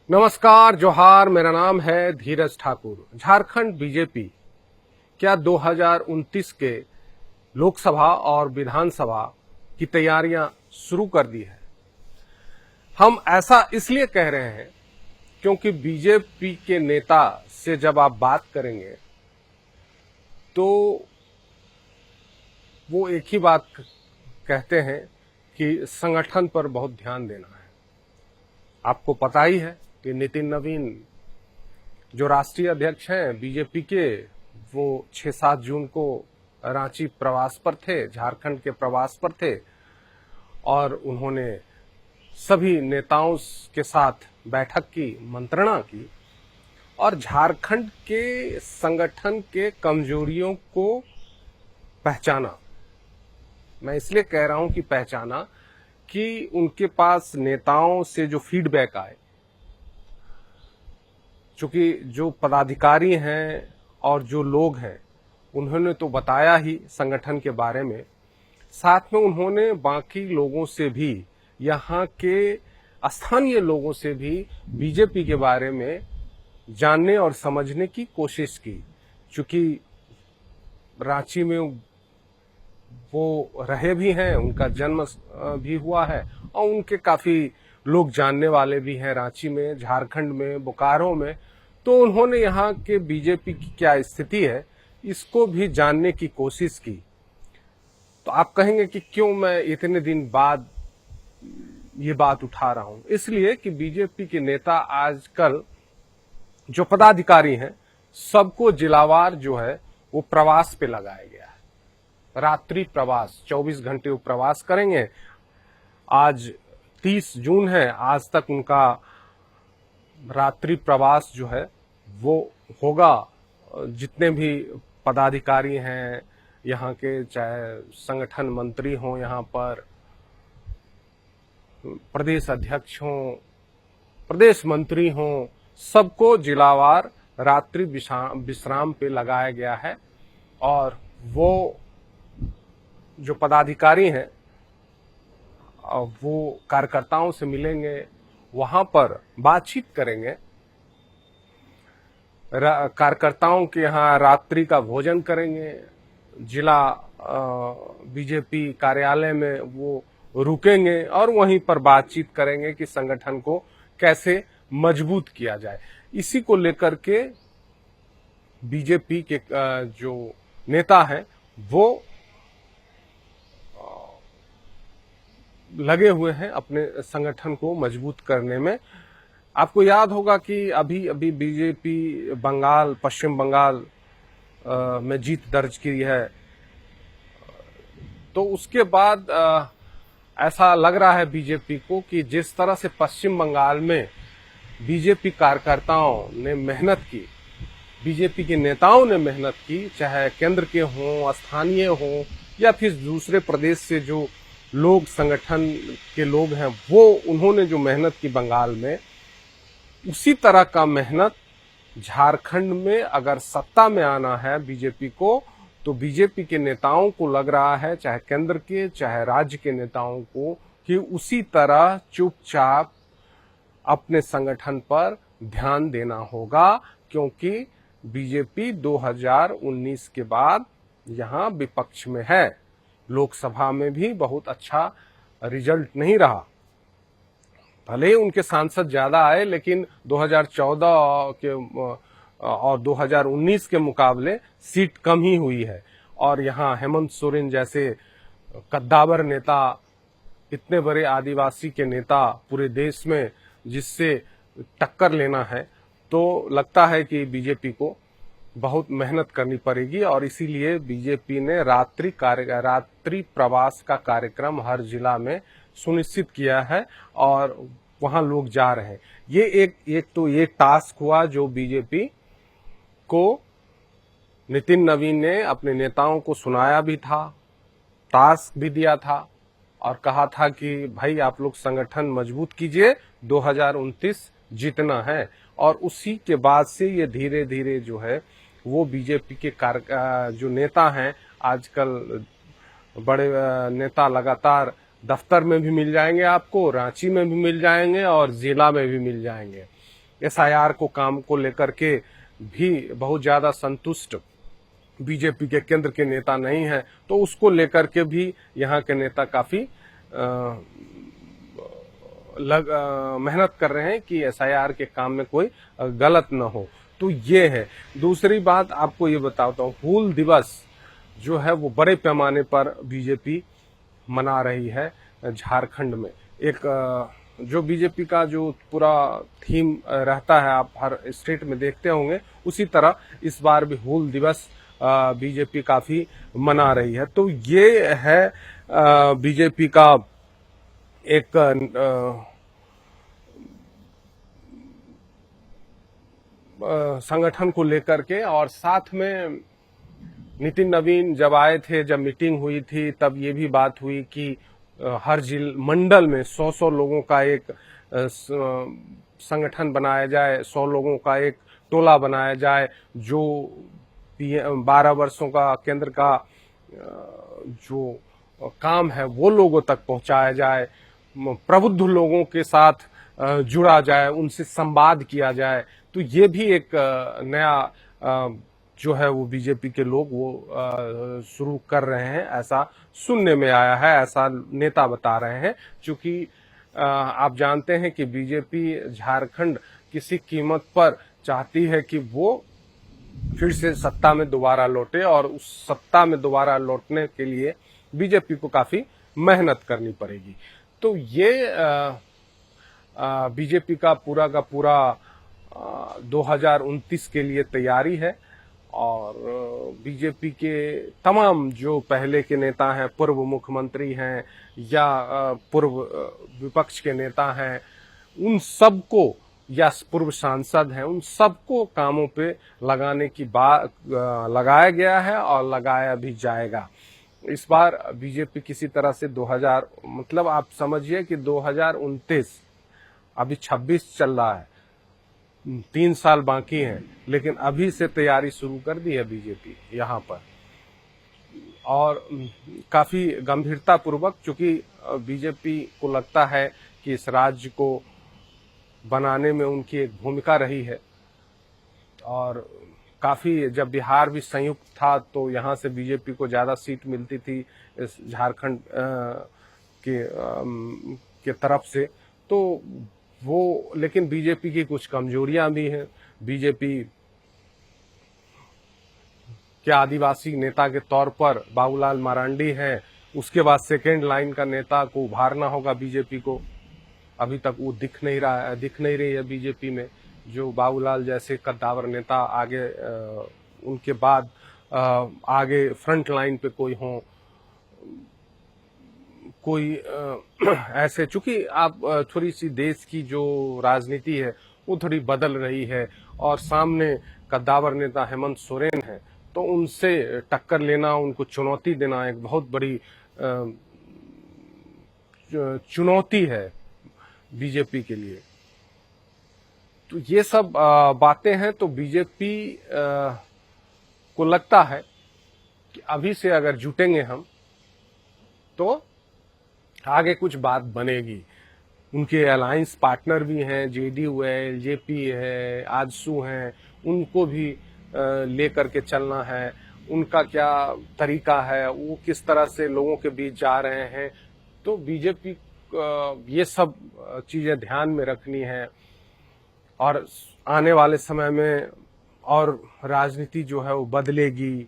नमस्कार, जोहार। मेरा नाम है धीरज ठाकुर। झारखंड बीजेपी क्या 2029 के लोकसभा और विधानसभा की तैयारियां शुरू कर दी है। हम ऐसा इसलिए कह रहे हैं क्योंकि बीजेपी के नेता से जब आप बात करेंगे तो वो एक ही बात कहते हैं कि संगठन पर बहुत ध्यान देना है। आपको पता ही है कि नितिन नवीन जो राष्ट्रीय अध्यक्ष हैं बीजेपी के, वो 6-7 जून को रांची प्रवास पर थे, झारखंड के प्रवास पर थे और उन्होंने सभी नेताओं के साथ बैठक की, मंत्रणा की और झारखंड के संगठन के कमजोरियों को पहचाना। मैं इसलिए कह रहा हूं कि पहचाना कि उनके पास नेताओं से जो फीडबैक आए, चूंकि जो पदाधिकारी हैं और जो लोग हैं उन्होंने तो बताया ही संगठन के बारे में, साथ में उन्होंने बाकी लोगों से भी, यहाँ के स्थानीय लोगों से भी बीजेपी के बारे में जानने और समझने की कोशिश की। चूंकि रांची में वो रहे भी हैं, उनका जन्म भी हुआ है और उनके काफी लोग जानने वाले भी हैं रांची में, झारखंड में, बोकारो में। तो उन्होंने यहाँ के बीजेपी की क्या स्थिति है इसको भी जानने की कोशिश की। तो आप कहेंगे कि क्यों मैं इतने दिन बाद ये बात उठा रहा हूं। इसलिए कि बीजेपी के नेता आजकल जो पदाधिकारी हैं सबको जिलावार जो है वो प्रवास पे लगाया गया है। रात्रि प्रवास, 24 घंटे वो प्रवास करेंगे। आज 30 जून है, आज तक उनका रात्रि प्रवास जो है वो होगा। जितने भी पदाधिकारी हैं यहाँ के, चाहे संगठन मंत्री हों, यहाँ पर प्रदेश अध्यक्ष हों, प्रदेश मंत्री हों, सबको जिलावार रात्रि विश्राम पे लगाया गया है। और वो जो पदाधिकारी हैं वो कार्यकर्ताओं से मिलेंगे, वहां पर बातचीत करेंगे, कार्यकर्ताओं के यहाँ रात्रि का भोजन करेंगे, जिला बीजेपी कार्यालय में वो रुकेंगे और वहीं पर बातचीत करेंगे कि संगठन को कैसे मजबूत किया जाए। इसी को लेकर के बीजेपी के जो नेता हैं वो लगे हुए हैं अपने संगठन को मजबूत करने में। आपको याद होगा कि अभी बीजेपी बंगाल, पश्चिम बंगाल में जीत दर्ज की है। तो उसके बाद ऐसा लग रहा है बीजेपी को कि जिस तरह से पश्चिम बंगाल में बीजेपी कार्यकर्ताओं ने मेहनत की, बीजेपी के नेताओं ने मेहनत की, चाहे केंद्र के हों, स्थानीय हों या फिर दूसरे प्रदेश से जो लोग संगठन के लोग हैं, वो उन्होंने जो मेहनत की बंगाल में, उसी तरह का मेहनत झारखंड में अगर सत्ता में आना है बीजेपी को, तो बीजेपी के नेताओं को लग रहा है, चाहे केंद्र के चाहे राज्य के नेताओं को, कि उसी तरह चुपचाप अपने संगठन पर ध्यान देना होगा। क्योंकि बीजेपी 2019 के बाद यहां विपक्ष में है। लोकसभा में भी बहुत अच्छा रिजल्ट नहीं रहा, भले उनके सांसद ज्यादा आए, लेकिन 2014 के और 2019 के मुकाबले सीट कम ही हुई है। और यहाँ हेमंत सोरेन जैसे कद्दावर नेता, इतने बड़े आदिवासी के नेता पूरे देश में, जिससे टक्कर लेना है, तो लगता है कि बीजेपी को बहुत मेहनत करनी पड़ेगी। और इसीलिए बीजेपी ने रात्रि प्रवास का कार्यक्रम हर जिला में सुनिश्चित किया है और वहां लोग जा रहे हैं। ये एक टास्क हुआ जो बीजेपी को नितिन नवीन ने अपने नेताओं को सुनाया भी था, टास्क भी दिया था और कहा था कि भाई आप लोग संगठन मजबूत कीजिए, 2029 जीतना है। और उसी के बाद से ये धीरे धीरे जो है वो बीजेपी के जो नेता हैं, आजकल बड़े नेता लगातार दफ्तर में भी मिल जाएंगे आपको, रांची में भी मिल जाएंगे और जिला में भी मिल जाएंगे। एसआईआर को काम को लेकर के भी बहुत ज्यादा संतुष्ट बीजेपी के केंद्र के नेता नहीं है, तो उसको लेकर के भी यहाँ के नेता काफी मेहनत कर रहे हैं कि एसआईआर के काम में कोई गलत न हो। तो ये है। दूसरी बात आपको ये बताता हूँ, हूल दिवस जो है वो बड़े पैमाने पर बीजेपी मना रही है झारखंड में। एक जो बीजेपी का जो पूरा थीम रहता है, आप हर स्टेट में देखते होंगे, उसी तरह इस बार भी हूल दिवस बीजेपी काफी मना रही है। तो ये है बीजेपी का एक संगठन को लेकर के। और साथ में नितिन नवीन जब आए थे, जब मीटिंग हुई थी, तब ये भी बात हुई कि हर मंडल में 100-100 लोगों का एक संगठन बनाया जाए, 100 लोगों का एक टोला बनाया जाए, जो 12 वर्षों का केंद्र का जो काम है वो लोगों तक पहुंचाया जाए, प्रबुद्ध लोगों के साथ जुड़ा जाए, उनसे संवाद किया जाए। तो ये भी एक नया जो है वो बीजेपी के लोग वो शुरू कर रहे हैं, ऐसा सुनने में आया है, ऐसा नेता बता रहे हैं। क्योंकि आप जानते हैं कि बीजेपी झारखंड किसी कीमत पर चाहती है कि वो फिर से सत्ता में दोबारा लौटे, और उस सत्ता में दोबारा लौटने के लिए बीजेपी को काफी मेहनत करनी पड़ेगी। तो ये बीजेपी का पूरा 2029 के लिए तैयारी है। और बीजेपी के तमाम जो पहले के नेता हैं, पूर्व मुख्यमंत्री हैं या पूर्व विपक्ष के नेता हैं, उन सबको, या पूर्व सांसद हैं, उन सबको कामों पे लगाने की बात लगाया गया है और लगाया भी जाएगा। इस बार बीजेपी किसी तरह से 2000 मतलब आप समझिए कि 2029 अभी 26 चल रहा है, 3 साल बाकी हैं, लेकिन अभी से तैयारी शुरू कर दी है बीजेपी यहाँ पर। और काफी गंभीरता पूर्वक, चूंकि बीजेपी को लगता है कि इस राज्य को बनाने में उनकी एक भूमिका रही है। और काफी, जब बिहार भी संयुक्त था तो यहाँ से बीजेपी को ज्यादा सीट मिलती थी इस झारखंड के तरफ से। तो वो, लेकिन बीजेपी की कुछ कमजोरियां भी हैं। बीजेपी के आदिवासी नेता के तौर पर बाबूलाल मरांडी हैं, उसके बाद सेकेंड लाइन का नेता को उभारना होगा बीजेपी को। अभी तक वो दिख नहीं रही है बीजेपी में, जो बाबूलाल जैसे कद्दावर नेता आगे उनके बाद आगे फ्रंट लाइन पे कोई हो, कोई ऐसे। चूंकि आप थोड़ी सी देश की जो राजनीति है वो थोड़ी बदल रही है, और सामने कद्दावर नेता हेमंत सोरेन है, तो उनसे टक्कर लेना, उनको चुनौती देना एक बहुत बड़ी चुनौती है बीजेपी के लिए। तो ये सब बातें हैं। तो बीजेपी को लगता है कि अभी से अगर जुटेंगे हम तो आगे कुछ बात बनेगी। उनके अलायंस पार्टनर भी हैं, जेडीयू है, एलजेपी है, आजसू हैं, उनको भी लेकर के चलना है। उनका क्या तरीका है, वो किस तरह से लोगों के बीच जा रहे हैं, तो बीजेपी ये सब चीजें ध्यान में रखनी है। और आने वाले समय में और राजनीति जो है वो बदलेगी,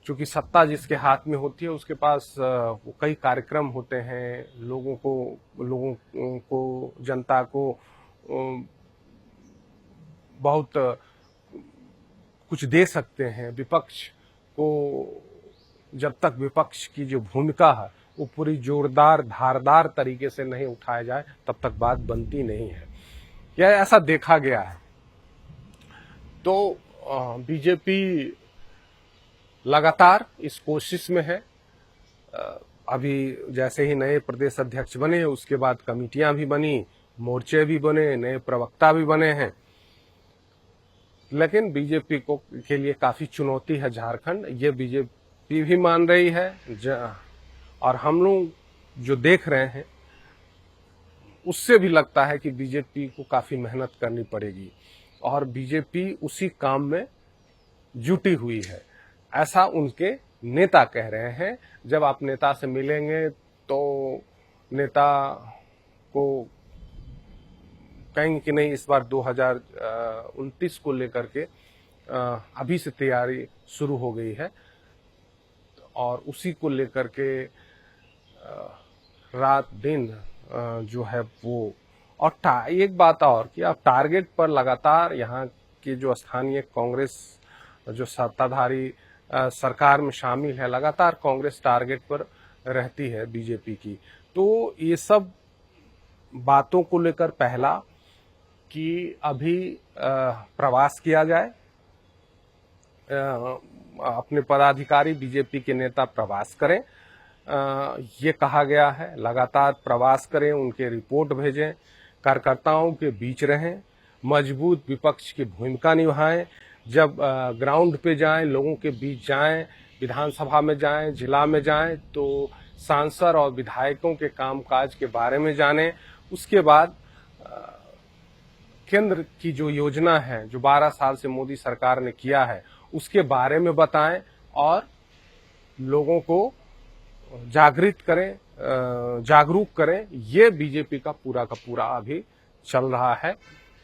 क्योंकि सत्ता जिसके हाथ में होती है उसके पास कई कार्यक्रम होते हैं, लोगों को जनता को बहुत कुछ दे सकते हैं। विपक्ष को जब तक विपक्ष की जो भूमिका है वो पूरी जोरदार धारदार तरीके से नहीं उठाया जाए, तब तक बात बनती नहीं है। यह ऐसा देखा गया है। तो बीजेपी लगातार इस कोशिश में है। अभी जैसे ही नए प्रदेश अध्यक्ष बने, उसके बाद कमिटियां भी बनी, मोर्चे भी बने, नए प्रवक्ता भी बने हैं। लेकिन बीजेपी को के लिए काफी चुनौती है झारखंड, ये बीजेपी भी मान रही है। और हम लोग जो देख रहे हैं उससे भी लगता है कि बीजेपी को काफी मेहनत करनी पड़ेगी और बीजेपी उसी काम में जुटी हुई है, ऐसा उनके नेता कह रहे हैं। जब आप नेता से मिलेंगे तो नेता को कहेंगे कि नहीं, इस बार 2029 को लेकर के अभी से तैयारी शुरू हो गई है और उसी को लेकर के रात दिन जो है वो। और एक बात और कि अब टारगेट पर लगातार यहाँ के जो स्थानीय कांग्रेस जो सत्ताधारी सरकार में शामिल है, लगातार कांग्रेस टारगेट पर रहती है बीजेपी की। तो ये सब बातों को लेकर पहला कि अभी प्रवास किया जाए, अपने पदाधिकारी बीजेपी के नेता प्रवास करें, ये कहा गया है। लगातार प्रवास करें, उनके रिपोर्ट भेजें, कार्यकर्ताओं के बीच रहें, मजबूत विपक्ष की भूमिका निभाएं। जब ग्राउंड पे जाएं, लोगों के बीच जाएं, विधानसभा में जाएं, जिला में जाएं, तो सांसद और विधायकों के कामकाज के बारे में जानें। उसके बाद केंद्र की जो योजना है, जो 12 साल से मोदी सरकार ने किया है, उसके बारे में बताएं और लोगों को जागृत करें, जागरूक करें। ये बीजेपी का पूरा अभी चल रहा है।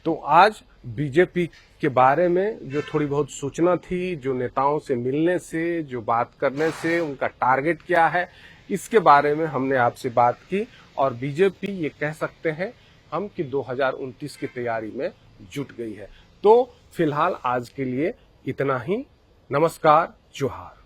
तो आज बीजेपी के बारे में जो थोड़ी बहुत सूचना थी, जो नेताओं से मिलने से, जो बात करने से, उनका टारगेट क्या है, इसके बारे में हमने आपसे बात की। और बीजेपी ये कह सकते हैं हम कि 2029 की तैयारी में जुट गई है। तो फिलहाल आज के लिए इतना ही। नमस्कार, जोहार।